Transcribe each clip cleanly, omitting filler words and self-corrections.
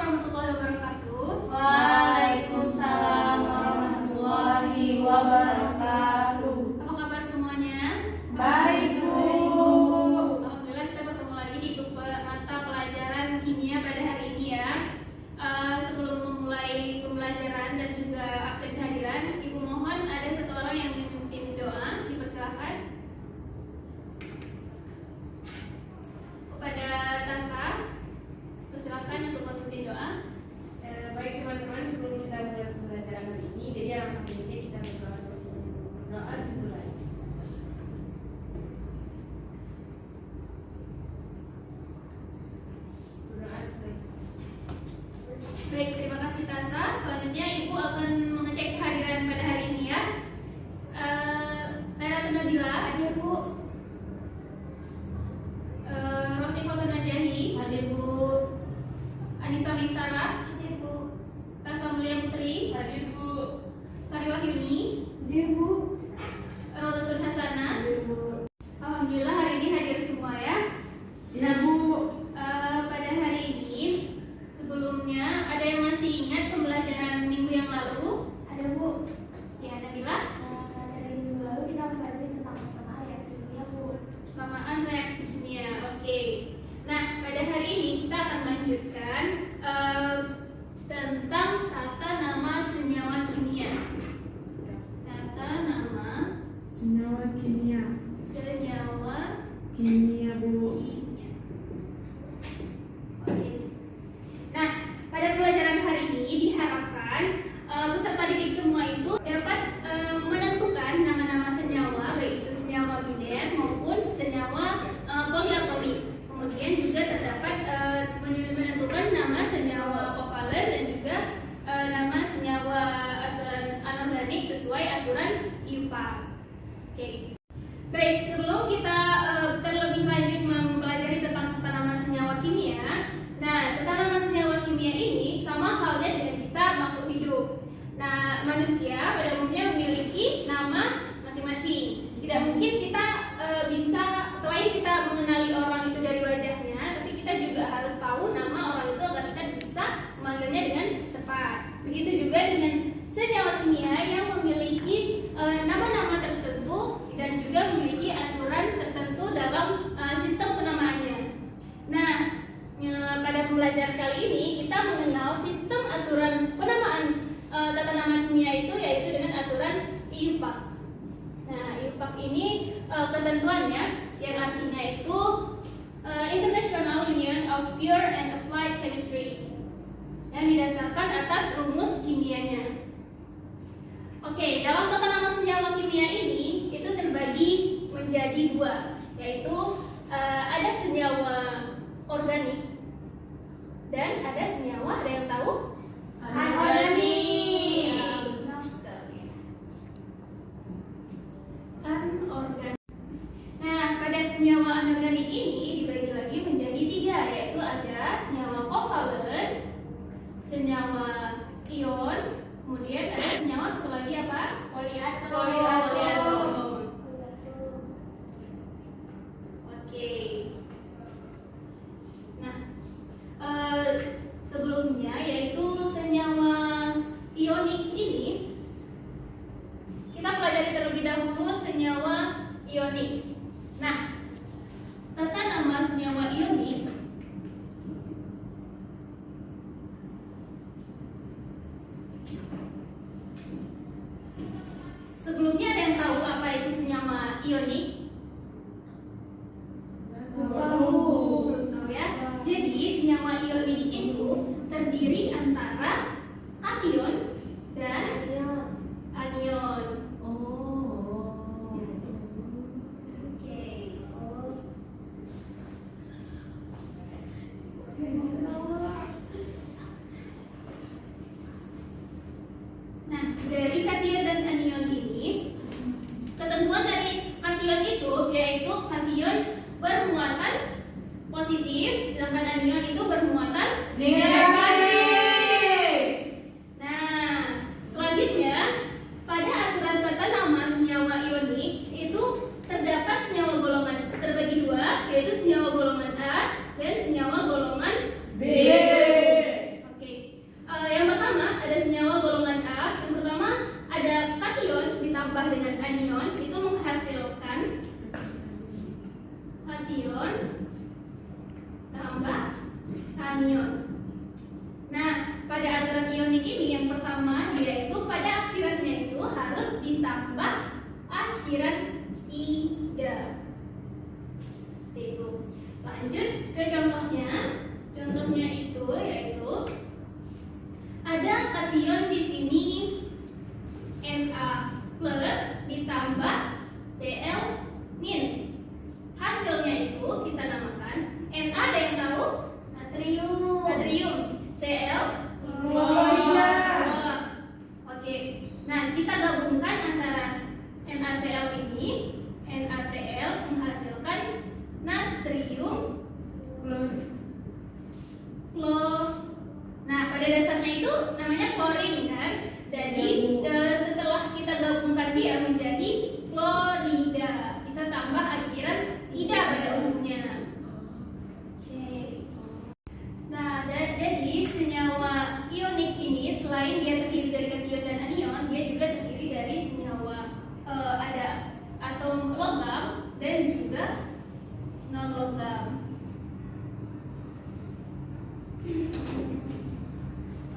warahmatullahi wabarakatuh. Waalaikumsalam warahmatullahi wabarakatuh. Apa kabar semuanya? Baik, Bu. Alhamdulillah kita bertemu lagi di mata pelajaran kimia pada hari ini ya. Sebelum memulai pembelajaran dan juga absen kehadiran, Ibu mohon ada satu orang yang memimpin doa, dipersilakan. Kepada Tasa, persilakan untuk memimpin doa. Baik teman-teman, sebelum kita mulai pembelajaran hari ini, jadi alangkah baiknya kita berdoa dimulai. Berdoa selesai. Baik, terima kasih Tasa. Selanjutnya Ibu akan mengecek kehadiran pada hari ini ya. Rena Nabila, hadir Bu. Rosi Foto Najahi, hadir Bu. Anissa Lisara, hadir Bu. Tasa Mulia Putri, Hadir Bu. Sari Wahyuni, Hadir, Bu. Rodatun Hasana. Hadir, Bu. Alhamdulillah hari ini hadir semua ya. Iya, Bu. Pada hari ini, sebelumnya ada yang masih ingat pembelajaran minggu yang lalu? Ada Bu? Ya, Nabila? Dari minggu lalu kita mempelajari tentang persamaan reaksi kimia, Bu. Persamaan reaksi kimia. Oke. Nah, pada hari ini kita akan lanjutkan tentang tata nama senyawa kimia. Tata nama Senyawa kimia. senyawa Kimia, Bu. kimia. Oke. Nah, pada pelajaran hari ini diharapkan peserta didik semua itu dapat menentukan nama-nama senyawa, baik itu senyawa biner maupun senyawa poliatomic. Kemudian juga terdapat menentukan nama senyawa kovalen dan juga nama senyawa aturan anorganik sesuai aturan IUPAC. Oke. Baik, sebelum kita terlebih lanjut mempelajari tentang tata nama senyawa kimia, nah tata nama senyawa kimia ini sama halnya dengan kita makhluk hidup. Nah, manusia pada umumnya memiliki nama masing-masing. Tidak mungkin kita bisa selain kita mengenali orang itu dari wajahnya, tapi kita juga harus tahu nama orang itu agar kita bisa memanggilnya dengan tepat. Begitu juga dengan senyawa kimia yang memiliki nama-nama tertentu dan juga memiliki aturan tertentu dalam sistem penamaannya. Nah, pada pembelajaran kali ini kita mengenal sistem aturan penamaan tata nama kimia itu yaitu dengan aturan IUPAC. Nah, IUPAC ini ketentuannya yang artinya itu International Union of Pure and Applied Chemistry yang didasarkan atas rumus kimianya. Oke, dalam tata nama senyawa kimia ini itu terbagi menjadi dua, yaitu ada senyawa organik dan ada senyawa, ada yang tahu? Anorganik. Benar sekali. Anorganik. Nah, pada senyawa anorganik ini dibagi lagi menjadi tiga, yaitu ada senyawa kovalen, senyawa ion, kemudian ada senyawa satu lagi apa? Poliatom. Oke. Nah, sebelumnya yaitu senyawa ionik ini kita pelajari terlebih dahulu senyawa ionik. Nah, tata nama senyawa ionik sebelumnya ada yang tahu apa itu senyawa ionik? Tahu ya? Jadi senyawa ionik itu terdiri antara kation dan anion. Oke. Nah, dari kation dan anion ini, ketentuan dari kation itu yaitu kation bermuatan positif, sedangkan anion itu bermuatan Negatif. Nah, selanjutnya pada aturan tata nama senyawa ionik itu terdapat senyawa golongan terbagi dua, yaitu senyawa golongan A dan senyawa golongan B. Oke. anion. Nah, pada aturan ionik ini yang pertama dia itu pada akhirannya itu harus ditambah akhiran ida. Seperti itu. Lanjut ke contohnya. Contohnya itu yaitu ada kation di sini Na plus ditambah Cl min. Hasilnya itu kita namakan Na, ada yang tahu? Natrium. Natrium. Cl Klorida. Oke. Nah, kita gabungkan antara NaCl ini, NaCl menghasilkan natrium Nah, pada dasarnya itu namanya klorin kan. Jadi setelah kita gabungkan dia menjadi klorida, kita tambah akhiran ida pada ujungnya. Oke. Nah, jadi senyawa ionik ini selain dia terdiri dari kation dan anion, dia juga terdiri dari senyawa ada atom logam dan juga non logam.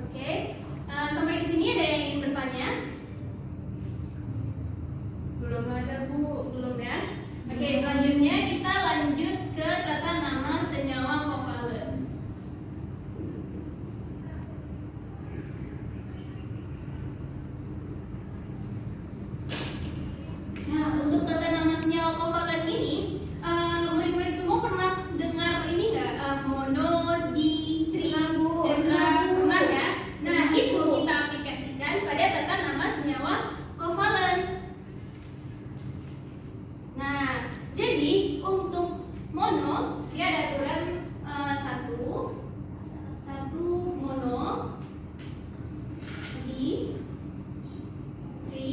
Oke, sampai di sini ada yang ingin bertanya? Belum ada, Bu. Belum ya? Oke, selanjutnya kita lanjut ke tata nama senyawa kovalen. Nah, untuk tata nama senyawa kovalen ini, murid-murid semua pernah dengar ini nggak? Mono, di, tri, tetra, pernah ya? Nah, itu kita aplikasikan pada tata nama senyawa kovalen. Nah, jadi untuk mono dia ada aturan satu mono, di, tri,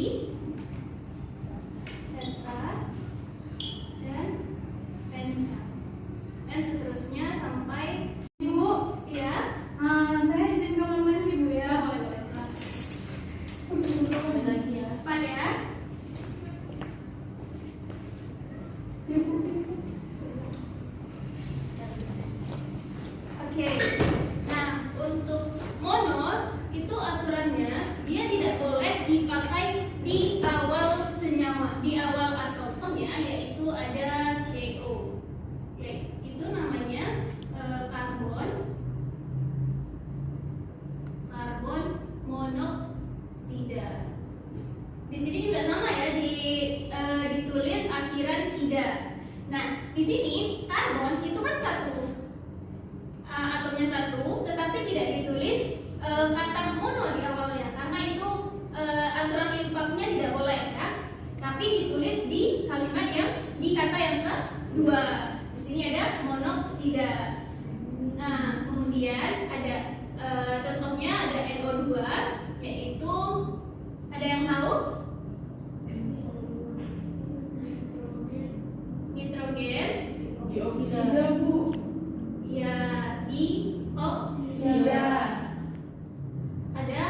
tetra, dan penta, dan seterusnya sampai Bu, ya. saya izin kamar mandi Bu ya. Boleh silakan. Lagi ya. Cepat ya. Oke. Nah, untuk mono itu aturannya dia tidak boleh dipakai di awal senyawa, di awal atomnya, yaitu ada CO. Ya, itu namanya karbon monoksida. Di sini juga sama ya, ditulis akhiran ida. Nah, di sini karbon itu kan satu, atomnya satu, tetapi tidak ditulis kata mono di awalnya karena itu aturan impaknya tidak boleh ya. Tapi ditulis di kalimat yang di kata yang kedua. Di sini ada monoksida. Nah, kemudian ada contohnya ada NO2, yaitu ada yang tahu? Nitrogen. Dioksida Bu. Ya, dioksida. Ada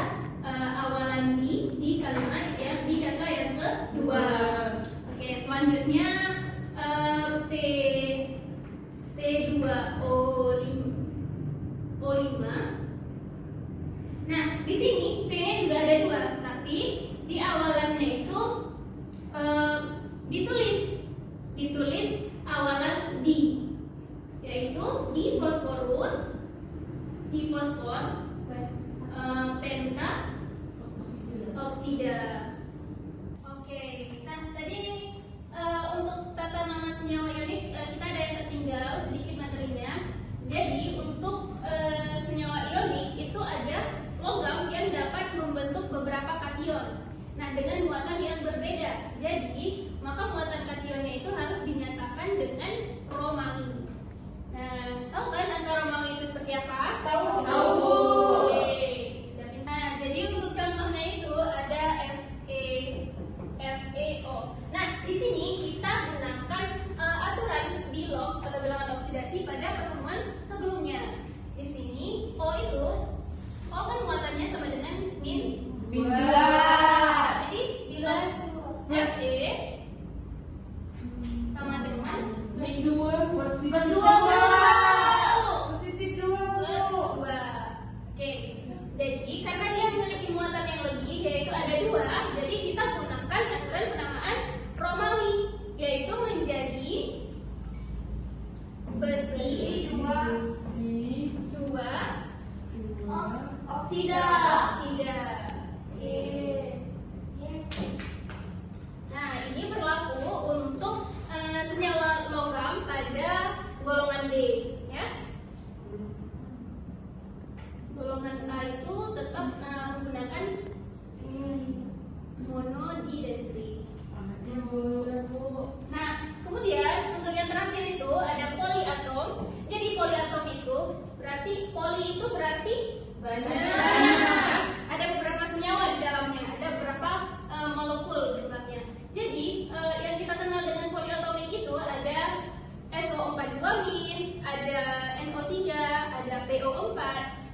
awalan di kalimat yang di kata yang kedua. Oke, selanjutnya P2O5. Nah, di sini P-nya juga ada dua, tapi di awalannya itu ditulis awalan di, yaitu di fosfor, penta oksida. Oke, nah tadi untuk tata nama senyawa ionik kita ada yang tertinggal sedikit materinya. Jadi untuk senyawa ionik itu ada logam yang dapat membentuk beberapa kation. Nah, dengan muatan yang berbeda. Jadi, maka muatan kationnya itu harus dinyatakan dengan Romawi. Nah, tahu kan angka Romawi itu seperti apa? Tahu. Oke. Nah, jadi untuk contohnya itu ada Oksida. Oke. Nah, ini berlaku untuk senyawa logam pada golongan D, ya. Golongan A itu tetap menggunakan mono, di, dan tri. Nah, kemudian untuk yang terakhir itu ada poliatom. Jadi poliatom itu berarti poli itu berarti banyak. Ada beberapa senyawa di dalamnya, ada beberapa molekul jumlahnya. Jadi yang kita kenal dengan poliatomik itu ada SO4 2-, ada NO3, ada PO4.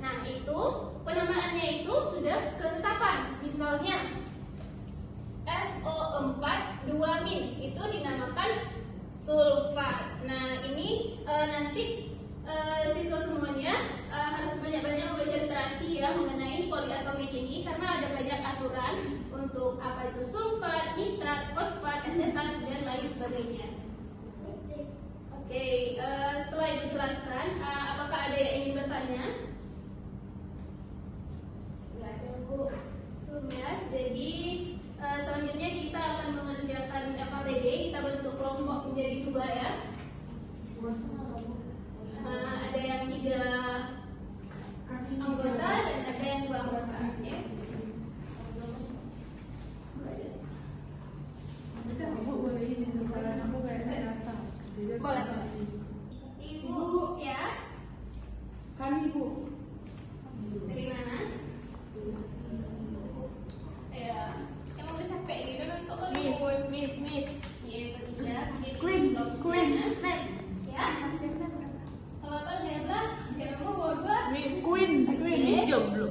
Nah, itu penamaannya itu sudah ketetapan. Misalnya SO4 2- itu dinamakan sulfat. Nah, ini nanti siswa semuanya harus banyak-banyak membaca literasi ya mengenai poliatomik ini, karena ada banyak aturan untuk apa itu sulfat, nitrat, fosfat, asetat, dan lain sebagainya. Oke, setelah itu jelaskan, apakah ada yang ingin bertanya? Nggak ada, Bu. Belum ya. Jadi selanjutnya kita akan mengerjakan FABD. Kita bentuk kelompok menjadi 2 ya. Ada yang 3 anggota dan ada yang 2 anggota. Ya. Aku boleh izin karena aku kayaknya datang. Boleh. Ibu ya. Kami Bu. Dari mana? Ya, emang udah capek gitu kan kok Miss. Yes, tidak. Queen. Mas, ya. Selamat Zebra, jangan lupa boba. Queen. Miss jomblo.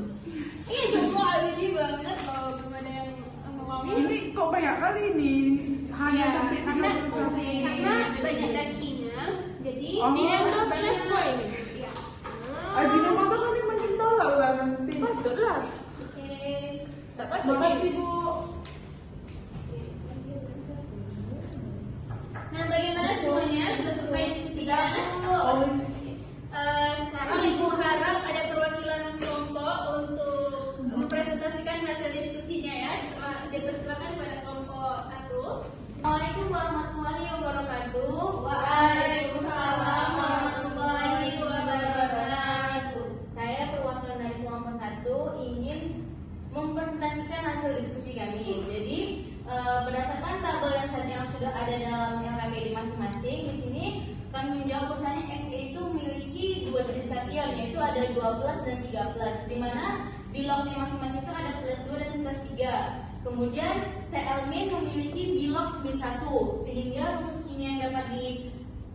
Iya, jomblo Ali banget kalau belum ada yang ngomongin. Ini kok banyak kali ini? Hanya sampai karena banyak dagingnya, jadi Di endorse banyak. kok ini. Iya. Ajinomoto kan yang makin tolak lah nanti. Patut lah. Oke. Tak patut. Makasih Bu. Nah, bagaimana semuanya? Sudah selesai diskusinya? Sekarang Ibu harap ada perwakilan kelompok untuk mempresentasikan hasil diskusinya ya. Dipersilakan pada kelompok 1. Assalamualaikum warahmatullahi wabarakatuh. Waalaikumsalam warahmatullahi wabarakatuh. Saya perwakilan dari kelompok 1 ingin mempresentasikan hasil diskusi kami. Jadi berdasarkan tabel yang sudah ada dalam LKPD masing-masing, di sini kami menjawab bahwasanya FE itu memiliki 2 jenis stasiun, yaitu ada 12 dan 13, di mana di lognya masing-masing itu ada plus 2 dan plus 3. Kemudian CL-min memiliki bilog min 1, sehingga rumus kimia yang dapat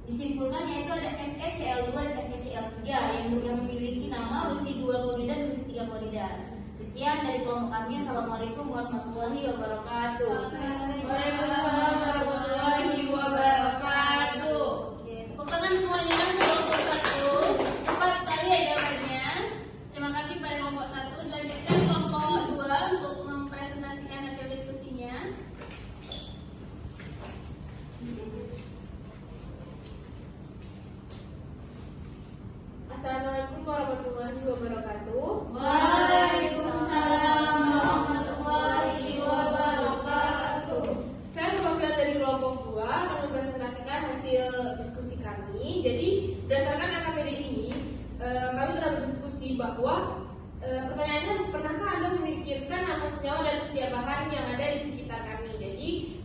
disimpulkan yaitu ada FeCl2 dan FeCl3 yang memiliki nama besi 2 klorida dan besi 3 klorida. Sekian dari kelompok kami. Assalamualaikum warahmatullahi wabarakatuh. Waalaikumsalam warahmatullahi wabarakatuh. Oke, tepuk tangan semuanya kelompok 1. Cepat sekali ya jawabannya. Terima kasih pada kelompok 1. Dilanjutkan kelompok 2 untuk mempresentasikan hasil diskusinya. Assalamualaikum warahmatullahi wabarakatuh. Waalaikumsalam warahmatullahi wabarakatuh. Saya perwakilan dari kelompok 2 akan mempresentasikan hasil diskusi kami. Jadi berdasarkan AKPD ini, kami telah berdiskusi bahwa pertanyaannya, pernahkah Anda memikirkan nama senyawa dan setiap bahan yang ada di sekitar kami? Jadi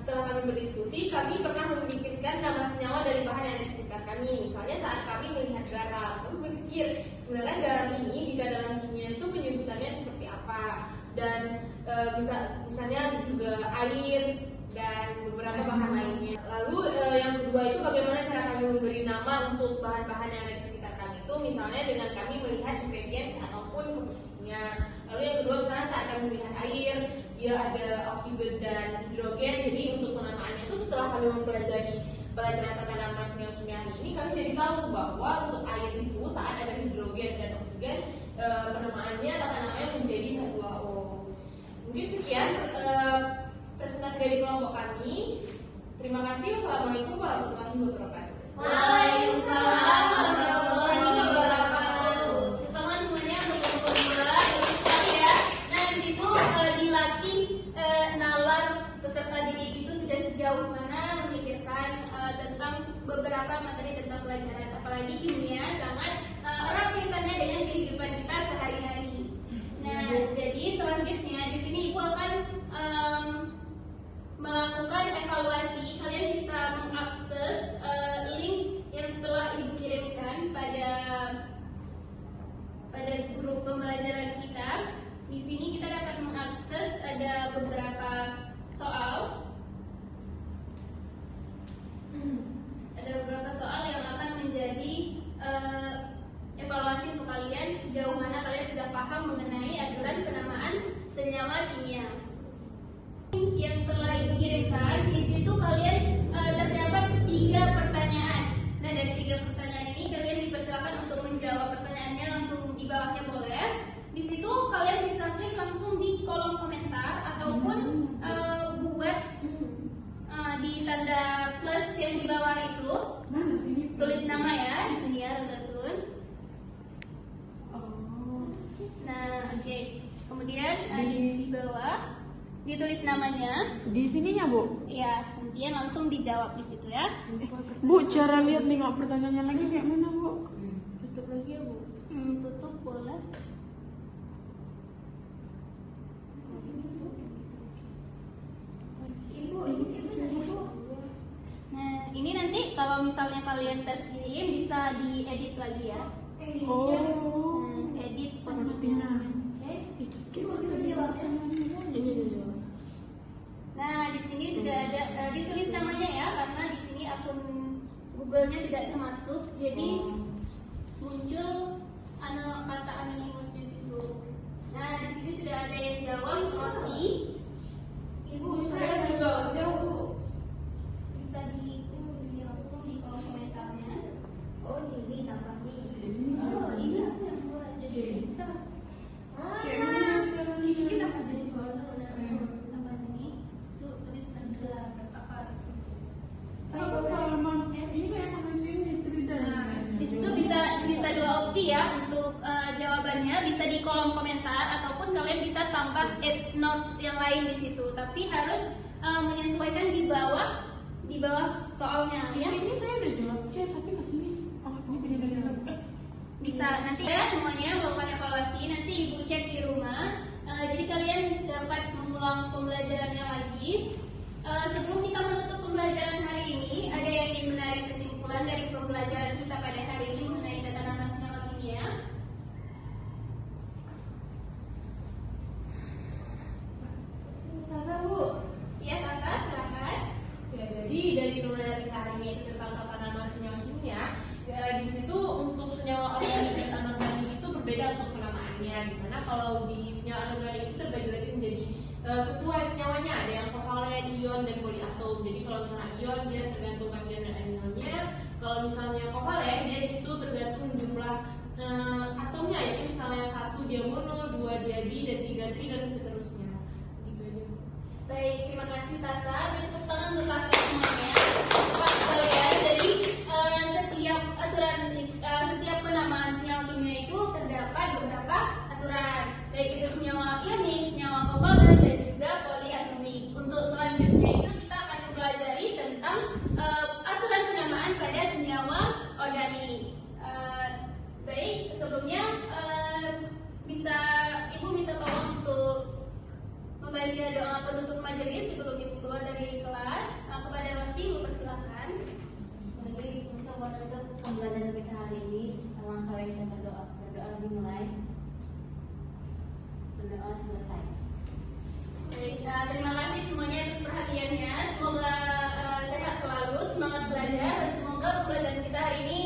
setelah kami berdiskusi, kami pernah memikirkan nama senyawa dari bahan yang ada di sekitar kami. Misalnya saat kami melihat garam, kami berpikir sebenarnya garam ini jika dalam kimia itu penyebutannya seperti apa, dan misalnya juga air dan beberapa bahan lainnya. Lalu yang kedua itu bagaimana cara kami memberi nama untuk bahan-bahan yang ada di sekitar kami itu, misalnya dengan kami melihat ingredients ataupun komposisinya. Lalu yang kedua misalnya saat kami melihat air, dia ada oksigen dan hidrogen. Jadi untuk penamaannya itu setelah kami mempelajari pelajaran tata nama senyawa kimia ini, kami jadi tahu bahwa untuk air itu saat ada hidrogen dan oksigen, penamaannya tata namanya menjadi H2O. Mungkin sekian presentasi dari kelompok kami. Terima kasih. Wassalamualaikum warahmatullahi wabarakatuh. Waalaikumsalam warahmatullahi wabarakatuh. Teman semuanya untuk kelompok 2. beberapa materi tentang pelajaran, apalagi kimia sangat erat kaitannya dengan kehidupan kita sehari-hari. Nah, jadi selanjutnya di sini Ibu akan melakukan evaluasi. Kalian bisa mengakses link yang telah Ibu kirimkan pada grup pembelajaran kita. Di sini kita dapat mengakses ada beberapa soal. Ada beberapa soal yang akan menjadi evaluasi untuk kalian sejauh mana kalian sudah paham mengenai aturan penamaan senyawa kimia. Yang telah dikirimkan di situ kalian terdapat 3 pertanyaan. Nah, dari 3 pertanyaan ini kalian dipersilakan untuk menjawab pertanyaannya langsung di bawahnya boleh. Di situ kalian bisa klik langsung di kolom komentar ataupun buat di tanda plus yang di bawah itu. Mana sini? Tulis nama ya di sini ya, teman-teman. Oh. Nah, oke. Kemudian di bawah ditulis namanya. Di sininya, Bu? Ya, kemudian langsung dijawab di situ ya. Bu, cara lihat nengok pertanyaannya lagi kayak mana, Bu? Tutup lagi ya Bu. Tutup boleh. Ibu. Nah, ini nanti kalau misalnya kalian terkirim bisa diedit lagi ya. Oh. Edit Pastinya. Oke. Ini dulu. Nah, di sini sudah ada ditulis namanya ya, karena di sini akun Google-nya tidak termasuk, jadi muncul kata anonymous di situ. Nah, di sini sudah ada yang jawab Rosi. Ibu Saya juga udah Bu. bisa di sini langsung di kolom komentarnya. Oh, ini tampaknya. Oh, ini yang buat jadi bisa. Kayak mana cara Ini lihat? kita akan jadi suara tambah sini. Itu tulis adalah apa? Apa halaman? Ini kayak mana sini? Nah, di situ bisa 2 opsi ya untuk jawabannya, bisa di kolom komentar ataupun kalian bisa tambah add notes yang lain di situ. Tapi harus menyesuaikan di bawah soalnya ya. Ini saya udah jawab C, tapi ke sini. Oh, ini tidak ada jawab. Bisa nanti ya semuanya melakukan evaluasi, nanti Ibu cek di rumah. Jadi kalian dapat mengulang pembelajarannya lagi. Sebelum kita menutup pembelajaran hari ini, ada yang ingin menarik kesimpulan dari pembelajaran kita pada hari ini mengenai tata nama senyawa kimia? Tasa Bu. Iya, Tasa, silakan. Ya, jadi dari pembelajaran kita hari ini itu tentang tata nama senyawa kimia. Di situ untuk senyawa organik dan anorganik itu berbeda untuk penamaannya. Dimana kalau di senyawa anorganik itu terbagi lagi menjadi sesuai senyawanya, ada yang kovalen, ion, dan poliatom. Jadi kalau misalnya ion dia tergantung bagian dan aminonnya. Kalau misalnya kovalen dia di situ tergantung jumlah atomnya, yaitu misalnya 1 dia mono, 2 dia di, dan 3 tri, dan seterusnya. Gitu aja. Baik, terima kasih Tasa. Beri tepuk tangan untuk Tasa semuanya. Pak kalian, jadi setiap penamaan senyawa kimia itu terdapat beberapa aturan, baik itu senyawa ionik, senyawa kovalen, dan juga poliatomik. Untuk selanjutnya itu kita akan mempelajari tentang aturan penamaan pada senyawa organik. Baik, sebelumnya bisa Ibu minta tolong untuk membaca doa penutup majelis sebelum Ibu keluar dari kelas. Kepada Rosi, Ibu persilakan. Jadi untuk menutup pembelajaran kita hari ini, alangkah baik kita berdoa dimulai, berdoa selesai. Baik, terima kasih semuanya atas perhatiannya. Semoga sehat selalu, semangat belajar, dan semoga pembelajaran kita hari ini